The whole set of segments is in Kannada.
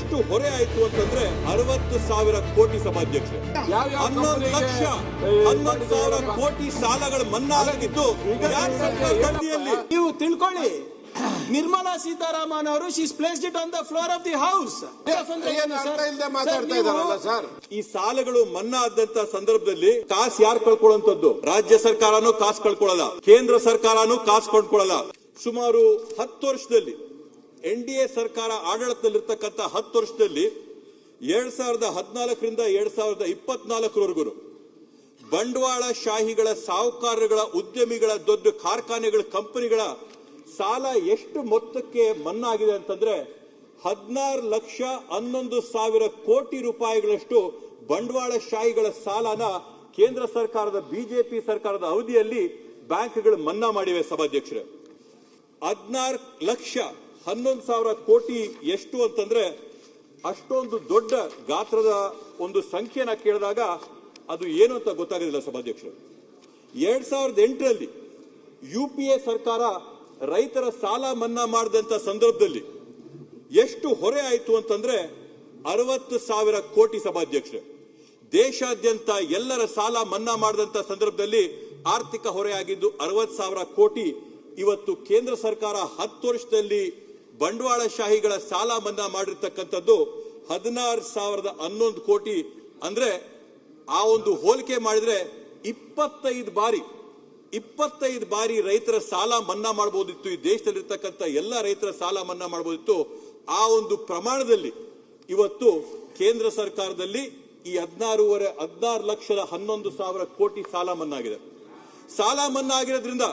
ಎಷ್ಟು ಹೊರೆ ಆಯ್ತು ಅಂತಂದ್ರೆ 60,000 ಕೋಟಿ ಸಭಾಧ್ಯಕ್ಷರೇ. 11,00,000 ಕೋಟಿ ಸಾಲಗಳು ಮನ್ನಾ ಆಗಿದ್ದು ನೀವು ತಿಳ್ಕೊಳ್ಳಿ. ನಿರ್ಮಲಾ ಸೀತಾರಾಮನ್ ಅವರು she placed it on the floor of the house. ಈ ಸಾಲಗಳು ಮನ್ನಾ ಆದಂತ ಸಂದರ್ಭದಲ್ಲಿ ಕಾಸು ಯಾರು ಕಳ್ಕೊಳ್ಳುವಂತದ್ದು? ರಾಜ್ಯ ಸರ್ಕಾರನೂ ಕಾಸು ಕಳ್ಕೊಳ್ಳಲ್ಲ, ಕೇಂದ್ರ ಸರ್ಕಾರನೂ ಕಾಸು ಕೊಂಡ್ಕೊಳ್ಳಲ್ಲ. ಸುಮಾರು 10 ವರ್ಷದಲ್ಲಿ NDA ಸರ್ಕಾರ ಆಡಳಿತದಲ್ಲಿರ್ತಕ್ಕಂಥ 10 ವರ್ಷದಲ್ಲಿ 2014ರಿಂದ 2024ವರೆಗೂ ಬಂಡವಾಳ ಶಾಹಿಗಳ, ಸಾಹುಕಾರಗಳ, ಉದ್ಯಮಿಗಳ, ದೊಡ್ಡ ಕಾರ್ಖಾನೆಗಳ, ಕಂಪನಿಗಳ ಸಾಲ ಎಷ್ಟು ಮೊತ್ತಕ್ಕೆ ಮನ್ನಾ ಆಗಿದೆ ಅಂತಂದ್ರೆ 16,11,000 ಕೋಟಿ ರೂಪಾಯಿಗಳಷ್ಟು ಬಂಡವಾಳ ಶಾಹಿಗಳ ಸಾಲನ ಕೇಂದ್ರ ಸರ್ಕಾರದ ಬಿಜೆಪಿ ಸರ್ಕಾರದ ಅವಧಿಯಲ್ಲಿ ಬ್ಯಾಂಕ್ಗಳು ಮನ್ನಾ ಮಾಡಿವೆ ಸಭಾಧ್ಯಕ್ಷರೇ. 16,11,000 ಕೋಟಿ ಎಷ್ಟು ಅಂತಂದ್ರೆ ಅಷ್ಟೊಂದು ದೊಡ್ಡ ಗಾತ್ರದ ಒಂದು ಸಂಖ್ಯೆನ ಕೇಳಿದಾಗ ಅದು ಏನು ಅಂತ ಗೊತ್ತಾಗೋದಿಲ್ಲ ಸಭಾಧ್ಯಕ್ಷರು. 2008ರಲ್ಲಿ UPA ಸರ್ಕಾರ ರೈತರ ಸಾಲ ಮನ್ನಾ ಮಾಡಿದಂತ ಸಂದರ್ಭದಲ್ಲಿ ಎಷ್ಟು ಹೊರೆ ಆಯಿತು ಅಂತಂದ್ರೆ 60,000 ಕೋಟಿ ಸಭಾಧ್ಯಕ್ಷರೇ. ದೇಶಾದ್ಯಂತ ಎಲ್ಲರ ಸಾಲ ಮನ್ನಾ ಮಾಡಿದಂತ ಸಂದರ್ಭದಲ್ಲಿ ಆರ್ಥಿಕ ಹೊರೆ ಆಗಿದ್ದು 60,000 ಕೋಟಿ. ಇವತ್ತು ಕೇಂದ್ರ ಸರ್ಕಾರ 10 ವರ್ಷದಲ್ಲಿ ಬಂಡವಾಳ ಶಾಹಿಗಳ ಸಾಲ ಮನ್ನಾ ಮಾಡಿರ್ತಕ್ಕಂಥದ್ದು 16,011 ಕೋಟಿ. ಅಂದ್ರೆ ಆ ಒಂದು ಹೋಲಿಕೆ ಮಾಡಿದ್ರೆ 25 ಬಾರಿ ರೈತರ ಸಾಲ ಮನ್ನಾ ಮಾಡಬಹುದಿತ್ತು. ಈ ದೇಶದಲ್ಲಿರ್ತಕ್ಕಂಥ ಎಲ್ಲ ರೈತರ ಸಾಲ ಮನ್ನಾ ಮಾಡಬಹುದಿತ್ತು. ಆ ಒಂದು ಪ್ರಮಾಣದಲ್ಲಿ ಇವತ್ತು ಕೇಂದ್ರ ಸರ್ಕಾರದಲ್ಲಿ ಈ 16,11,000 ಕೋಟಿ ಸಾಲ ಮನ್ನಾ ಆಗಿದೆ. ಸಾಲ ಮನ್ನಾ ಆಗಿರೋದ್ರಿಂದ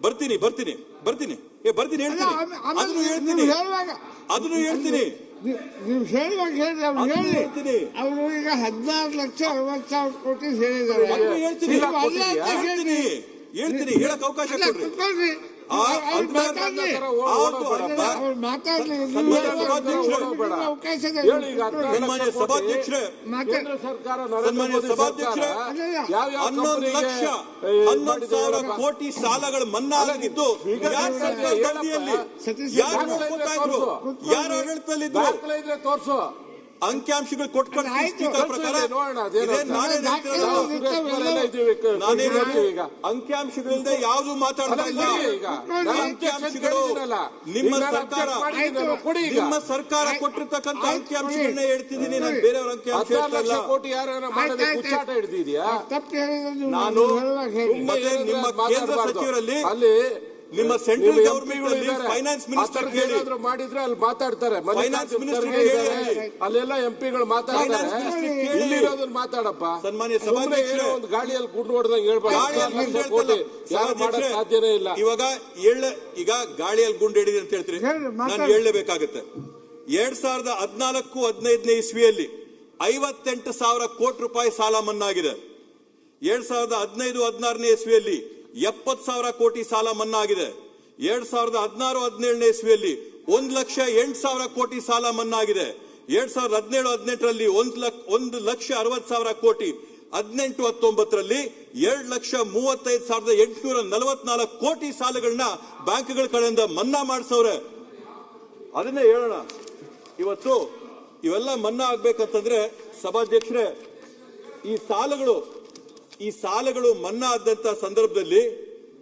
ಬರ್ತೀನಿ ಹೇಳ್ತೀನಿ, ಅದನ್ನು ಹೇಳ್ತೀನಿ. ನೀವು ಹೇಳುವಾಗ ಹೇಳ್ತೀನಿ. ಅವರು ಈಗ 16,60,000 ಕೋಟಿ ಹೇಳಿದ್ದಾರೆ. ಹೇಳ್ತೀನಿ, ಹೇಳಕ್ ಅವಕಾಶ ಕೊಡ್ರಿ. ಸನ್ಮಾನ್ಯ ಸಭಾಧ್ಯಕ್ಷರೇ, 11,11,000 ಕೋಟಿ ಸಾಲಗಳು ಮನ್ನಾ ಆಗಿದ್ದು ಯಾರು ಯಾರು ಆಡಳಿತದಲ್ಲಿದ್ರು ತೋರಿಸು. ಅಂಕಿಅಂಶಗಳು ಕೊಟ್ಕೊಂಡು ಪ್ರಕಾರ ಅಂಕಿಅಂಶಗಳಿಂದ ಯಾವುದು ಮಾತಾಡ್ತಾ ಇಲ್ಲ. ಅಂಕಿಅಂಶಗಳು ನಿಮ್ಮ ಸರ್ಕಾರ ಕೊಟ್ಟಿರ್ತಕ್ಕಂಥ ಅಂಕಿಅಂಶಗಳನ್ನ ಹೇಳ್ತಿದ್ದೀನಿ. ನಾನು ಬೇರೆಯವ್ರ ಅಂಕಿಅಂಶ ನಾನು ನಿಮ್ಮ ಕೇಂದ್ರ ಸಚಿವರಲ್ಲಿ ನಿಮ್ಮ ಸೆಂಟ್ರಲ್ ಗವರ್ಮೆಂಟ್ ಫೈನಾನ್ಸ್ ಮಿನಿಸ್ಟರ್ ಮಾಡಿದ್ರೆ ಅಲ್ಲಿ ಮಾತಾಡ್ತಾರೆ. ಫೈನಾನ್ಸ್ ಮಿನಿಸ್ಟರ್ ಅಲ್ಲೆಲ್ಲ ಎಂಪಿಗಳು ಮಾತಾಡ್ತಾರೆ. ಇಲ್ಲಿರೋದನ್ನ ಮಾತಾಡಪ್ಪ. ಸನ್ಮಾನ್ಯ ಸಭಾಧ್ಯಕ್ಷರೇ, ಒಂದು ಗಾಡಿಯಲ್ಲಿ ಗುಂಡು ಹೊಡೆದಂಗೆ ಹೇಳ್ಬಾರ್ದು. ಯಾರು ಮಾಡಕ್ ಸಾಧ್ಯನೇ ಇಲ್ಲ. ಈಗ ಗಾಳಿಯಲ್ಲಿ ಗುಂಡು ಹಿಡಿದೆ ಅಂತ ಹೇಳ್ತೀರಿ, ನಾನು ಹೇಳಲೇಬೇಕಾಗುತ್ತೆ. 2014-15ನೇ ಇಸ್ವಿಯಲ್ಲಿ 58,000 ಕೋಟಿ ರೂಪಾಯಿ ಸಾಲ ಮನ್ನಾ ಆಗಿದೆ. 2015-16ನೇ ಇಸ್ವಿಯಲ್ಲಿ 70,000 ಕೋಟಿ ಸಾಲ ಮನ್ನಾ ಆಗಿದೆ. 2016-17ನೇ ಇಸ್ವಿಯಲ್ಲಿ 1,08,000 ಕೋಟಿ ಸಾಲ ಮನ್ನಾ ಆಗಿದೆ. 2017-18ರಲ್ಲಿ 1,60,000 ಕೋಟಿ, 18-19ರಲ್ಲಿ 2,35,844 ಕೋಟಿ ಸಾಲಗಳನ್ನ ಬ್ಯಾಂಕ್ಗಳ ಕಡೆಯಿಂದ ಮನ್ನಾ ಮಾಡಿಸವ್ರೆ. ಅದನ್ನೇ ಹೇಳೋಣ. ಇವತ್ತು ಇವೆಲ್ಲ ಮನ್ನಾ ಆಗ್ಬೇಕಂತಂದ್ರೆ ಸಭಾಧ್ಯಕ್ಷರೇ, ಈ ಸಾಲಗಳು ಮನ್ನಾ ಆದಂತ ಸಂದರ್ಭದಲ್ಲಿ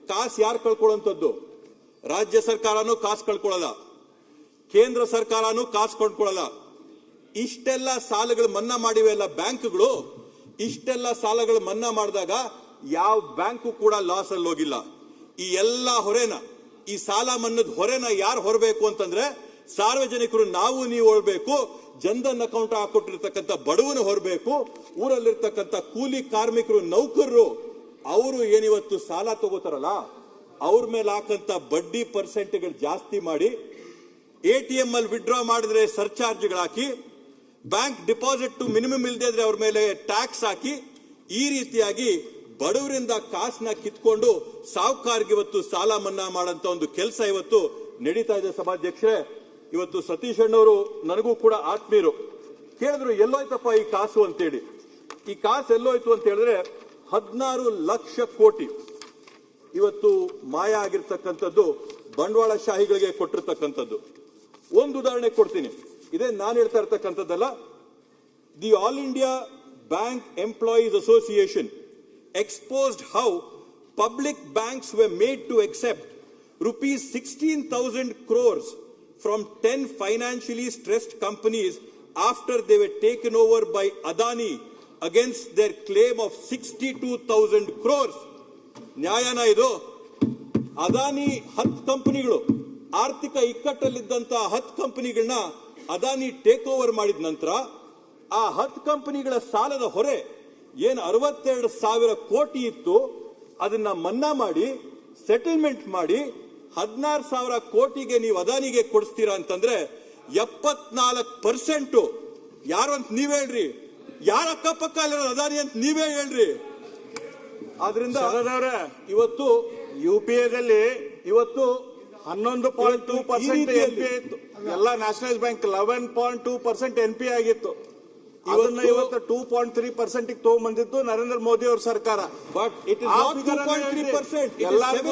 ಕಾಸು ಯಾರು ಕಳ್ಕೊಳ್ಳುವಂತದ್ದು? ರಾಜ್ಯ ಸರ್ಕಾರನೂ ಕಾಸು ಕಳ್ಕೊಳ್ಳಲ್ಲ, ಕೇಂದ್ರ ಸರ್ಕಾರನೂ ಕಾಸು ಕೊಂಡ್ಕೊಳ್ಳಲ್ಲ. ಇಷ್ಟೆಲ್ಲ ಸಾಲಗಳು ಮನ್ನಾ ಮಾಡಿವೆಲ್ಲ ಬ್ಯಾಂಕ್ಗಳು. ಇಷ್ಟೆಲ್ಲ ಸಾಲಗಳು ಮನ್ನಾ ಮಾಡಿದಾಗ ಯಾವ ಬ್ಯಾಂಕು ಕೂಡ ಲಾಸ್ ಅಲ್ಲಿ ಹೋಗಿಲ್ಲ. ಈ ಎಲ್ಲ ಹೊರೆನ, ಈ ಸಾಲ ಮನ್ನಾದ ಹೊರೆನ ಯಾರು ಹೊರಬೇಕು ಅಂತಂದ್ರೆ ಸಾರ್ವಜನಿಕರು, ನಾವು ನೀವು ಹೊರಬೇಕು. ಜನ್ಧನ್ ಅಕೌಂಟ್ ಹಾಕೊಟ್ಟಿರ್ತಕ್ಕಂಥ ಬಡವನು ಹೊರಬೇಕು. ಊರಲ್ಲಿರ್ತಕ್ಕಂಥ ಕೂಲಿ ಕಾರ್ಮಿಕರು, ನೌಕರರು, ಅವರು ಏನಿವತ್ತು ಸಾಲ ತಗೋತಾರಲ್ಲ ಅವ್ರ ಮೇಲೆ ಹಾಕಂತ ಬಡ್ಡಿ ಪರ್ಸೆಂಟ್ಗಳು ಜಾಸ್ತಿ ಮಾಡಿ, ATM ಅಲ್ಲಿ ವಿಡ್ರಾ ಮಾಡಿದ್ರೆ ಸರ್ಚಾರ್ಜ್ಗಳು ಹಾಕಿ, ಬ್ಯಾಂಕ್ ಡಿಪಾಸಿಟ್ ಮಿನಿಮಮ್ ಇಲ್ಲದೆ ಇದ್ರೆ ಅವ್ರ ಮೇಲೆ ಟ್ಯಾಕ್ಸ್ ಹಾಕಿ, ಈ ರೀತಿಯಾಗಿ ಬಡವರಿಂದ ಕಾಸನ್ನ ಕಿತ್ಕೊಂಡು ಸಾಹುಕಾರರಿಗೆ ಇವತ್ತು ಸಾಲ ಮನ್ನಾ ಮಾಡಂತ ಒಂದು ಕೆಲಸ ಇವತ್ತು ನಡೀತಾ ಇದೆ ಸಭಾಧ್ಯಕ್ಷರೇ. ಇವತ್ತು ಸತೀಶ್ ಅಣ್ಣವರು ನನಗೂ ಕೂಡ ಆತ್ಮೀಯರು. ಕೇಳಿದ್ರು ಎಲ್ಲೋಯ್ತಪ್ಪ ಈ ಕಾಸು ಅಂತೇಳಿ. ಈ ಕಾಸು ಎಲ್ಲೋಯ್ತು ಅಂತ ಹೇಳಿದ್ರೆ 16 ಲಕ್ಷ ಕೋಟಿ ಇವತ್ತು ಮಾಯ ಆಗಿರ್ತಕ್ಕಂಥದ್ದು ಬಂಡವಾಳ ಶಾಹಿಗಳಿಗೆ ಕೊಟ್ಟಿರ್ತಕ್ಕಂಥದ್ದು. ಒಂದು ಉದಾಹರಣೆ ಕೊಡ್ತೀನಿ. ಇದೇ ನಾನು ಹೇಳ್ತಾ ಇರ್ತಕ್ಕಂಥದ್ದಲ್ಲ. The all India bank employees association exposed how public banks were made to accept rupees 16,000 crores from 10 financially stressed companies after they were taken over by Adani against their claim of 62,000 crores. ನ್ಯಾಯನ ಇದು? ಅದಾನಿ 10 ಕಂಪನಿಗಳು, ಆರ್ಥಿಕ ಇಕ್ಕಟ್ಟಲ್ಲಿದ್ದಂತಹ 10 ಕಂಪನಿಗಳನ್ನ ಅದಾನಿ ಟೇಕ್ ಓವರ್ ಮಾಡಿದ ನಂತರ ಆ 10 ಕಂಪನಿಗಳ ಸಾಲದ ಹೊರೆ ಏನು 62,000 ಕೋಟಿ ಇತ್ತು, ಅದನ್ನ ಮನ್ನಾ ಮಾಡಿ ಸೆಟಲ್ಮೆಂಟ್ ಮಾಡಿ 16,000 ಕೋಟಿಗೆ ನೀವು ಅದಾನಿಗೆ ಕೊಡಿಸ್ತೀರಾ ಅಂತಂದ್ರೆ 74%. ಯಾರು ಅಂತ ನೀವೇ ಹೇಳ್ರಿ, ಯಾರ ಅಕ್ಕಪಕ್ಕ ಅಲ್ಲಿರೋ ಅದಾನಿ ಅಂತ ನೀವೇ ಹೇಳ್ರಿ. ಆದ್ರಿಂದ ಇವತ್ತು UPAದಲ್ಲಿ ಇವತ್ತು 11.2% NPA ಇತ್ತು. ಎಲ್ಲ ನ್ಯಾಷನಲೈಸ್ ಬ್ಯಾಂಕ್ 11.2% NPA ಆಗಿತ್ತು. ಅದನ್ನ ಇವತ್ತು 2.3% ತಗೊಂಡ್ಬಂದಿದ್ದು ನರೇಂದ್ರ ಮೋದಿ ಅವ್ರ ಸರ್ಕಾರ. But it is not 2.3%. ಎಲ್ಲರಿಗೂ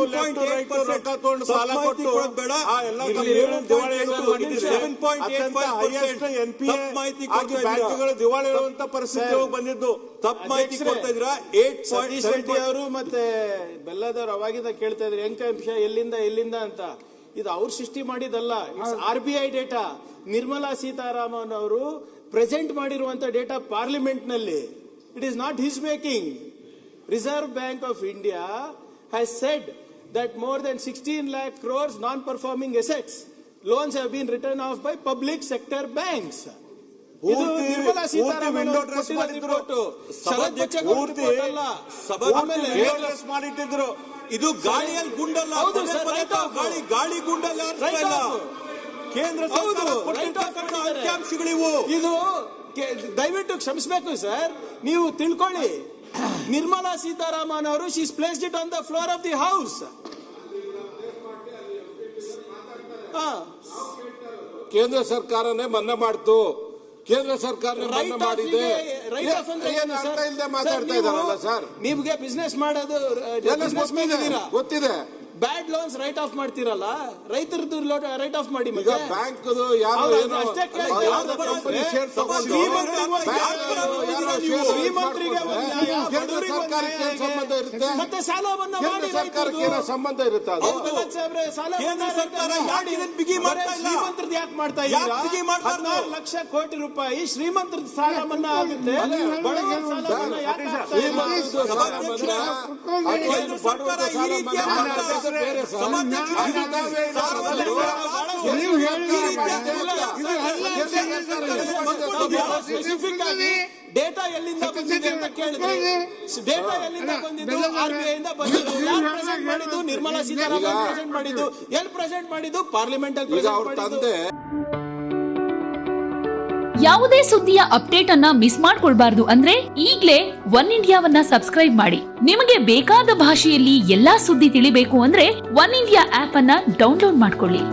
ರೊಕ್ಕ ತಗೊಂಡು ಸಾಲ ಕೊಟ್ಟು ಎಲ್ಲ ದಿವಾಳಿ ಬ್ಯಾಂಕ್ಗಳು ದಿವಾಳಿ ಹೇಳುವಂತ ಪರಿಸ್ಥಿತಿ ಬಂದಿದ್ದು. ತಪ್ಪು ಮಾಹಿತಿ ಕೊಡ್ತಾ ಇದ್ರ. ಸತೀಶ್ ರೆಡ್ಡಿ ಅವರು ಮತ್ತೆ ಬೆಲ್ಲದವರು ಅವಾಗಿಂದ ಕೇಳ್ತಾ ಇದ್ರು ಅಂಶ ಎಲ್ಲಿಂದ ಅಂತ. ಇದು ಅವ್ರು ಸೃಷ್ಟಿ ಮಾಡಿದಲ್ಲ, it's RBI data. Nirmala Sitharaman ಅವರು ಪ್ರೆಸೆಂಟ್ ಮಾಡಿರುವಂತ ಡೇಟಾ ಪಾರ್ಲಿಮೆಂಟ್ ನಲ್ಲಿ. It is not his making. Reserve bank of India has said that more than 16 lakh crores non-performing assets loans have been written off by public sector banks. ಇದು ನಿರ್ಮಲಾ ಸೀತಾರಾಮನ್ ಅವರು ಕೊಟ್ಟಿರೋ ರಿಪೋರ್ಟ್, ಶರತ್ ಬಚ್ಚೇಗೌಡ ರಿಪೋರ್ಟ್ ಅಲ್ಲ. ಆಮೇಲೆ ಮಾಡಿಟ್ಟಿದ್ರು. ಇದು ಗಾಳಿಯಲ್ಲಿ ಗುಂಡಲ್ಲ, ಗಾಳಿ ಗುಂಡಲ್ಲ ಕೇಂದ್ರ ಸರ್ಕಾರ ಕೊಟ್ಟಿರ್ತಕ್ಕಂಥ ಅಂಕಿಅಂಶಗಳಿವು. ಇದು ದಯವಿಟ್ಟು ಕ್ಷಮಿಸಬೇಕು ಸರ್, ನೀವು ತಿಳ್ಕೊಳ್ಳಿ. ನಿರ್ಮಲಾ ಸೀತಾರಾಮನ್ ಅವರು she is placed it on the floor of the house. ಕೇಂದ್ರ ಸರ್ಕಾರನೇ ಮನ್ನಾ ಮಾಡ್ತು. ಕೇಂದ್ರ ಸರ್ಕಾರ ಮನ್ನಾ ಮಾಡಿದೆ. ರೈಟ್ ಆಫ್ ಅಂದ್ರೆ ಇಲ್ಲದೆ ಮಾತಾಡ್ತಾ ಇದ್ದಾರಲ್ಲ ಸರ್. ನಿಮ್ಗೆ ಬಿಸ್ನೆಸ್ ಮಾಡೋದು ಗೊತ್ತಿದೆ. ಬ್ಯಾಡ್ ಲೋನ್ಸ್ ರೈಟ್ ಆಫ್ ಮಾಡ್ತಿರಲ್ಲ, ರೈತರದ್ದು ರೈಟ್ ಆಫ್ ಮಾಡಿ. ಬ್ಯಾಂಕ್ ಮತ್ತೆ ಸಾಲ ಮನ್ನಾ ಮಾಡಿ ಸರ್ಕಾರಕ್ಕೆ ಸಂಬಂಧ ಇರುತ್ತೆ. ಶ್ರೀಮಂತರದ್ದು ಯಾಕೆ ಮಾಡ್ತಾ ಇದ್ದೀರಾ? 16 ಲಕ್ಷ ಕೋಟಿ ರೂಪಾಯಿ ಶ್ರೀಮಂತರದ್ದು ಸಾಲ ಮನ್ನಾ ಆಗುತ್ತೆ, ಬಡವರ ಸಾಲ ಮನ್ನಾ ಯಾಕೆ ಆಗ್ತಾ ಇಲ್ಲ? ಡೇಟಾ ಎಲ್ಲಿಂದ ಬಂದಿದೆ ಅಂತ ಕೇಳಿದ್ರೆ, ಡೇಟಾ ಎಲ್ಲಿಂದ ಬಂದಿದ್ದು? RBI ಇಂದ ಬಂದಿದ್ದು. ಯಾರು ಪ್ರೆಸೆಂಟ್ ಮಾಡಿದ್ದು? ನಿರ್ಮಲಾ ಸೀತಾರಾಮನ್ ಪ್ರೆಸೆಂಟ್ ಮಾಡಿದ್ದು. ಎಲ್ಲಿ ಪ್ರೆಸೆಂಟ್ ಮಾಡಿದ್ದು? ಪಾರ್ಲಿಮೆಂಟ್ ಅಲ್ಲಿ ಪ್ರೆಸೆಂಟ್ ಮಾಡಿದ್ದು. ಯಾವುದೇ ಸುದ್ದಿಯ ಅಪ್ಡೇಟ್ ಅನ್ನ ಮಿಸ್ ಮಾಡ್ಕೊಳ್ಬಾರ್ದು ಅಂದ್ರೆ ಈಗ್ಲೇ ಒನ್ ಇಂಡಿಯಾವನ್ನ ಸಬ್ಸ್ಕ್ರೈಬ್ ಮಾಡಿ. ನಿಮಗೆ ಬೇಕಾದ ಭಾಷೆಯಲ್ಲಿ ಎಲ್ಲಾ ಸುದ್ದಿ ತಿಳಿಬೇಕು ಅಂದ್ರೆ ಒನ್ ಇಂಡಿಯಾ ಆಪ್ ಅನ್ನ ಡೌನ್ಲೋಡ್ ಮಾಡ್ಕೊಳ್ಳಿ.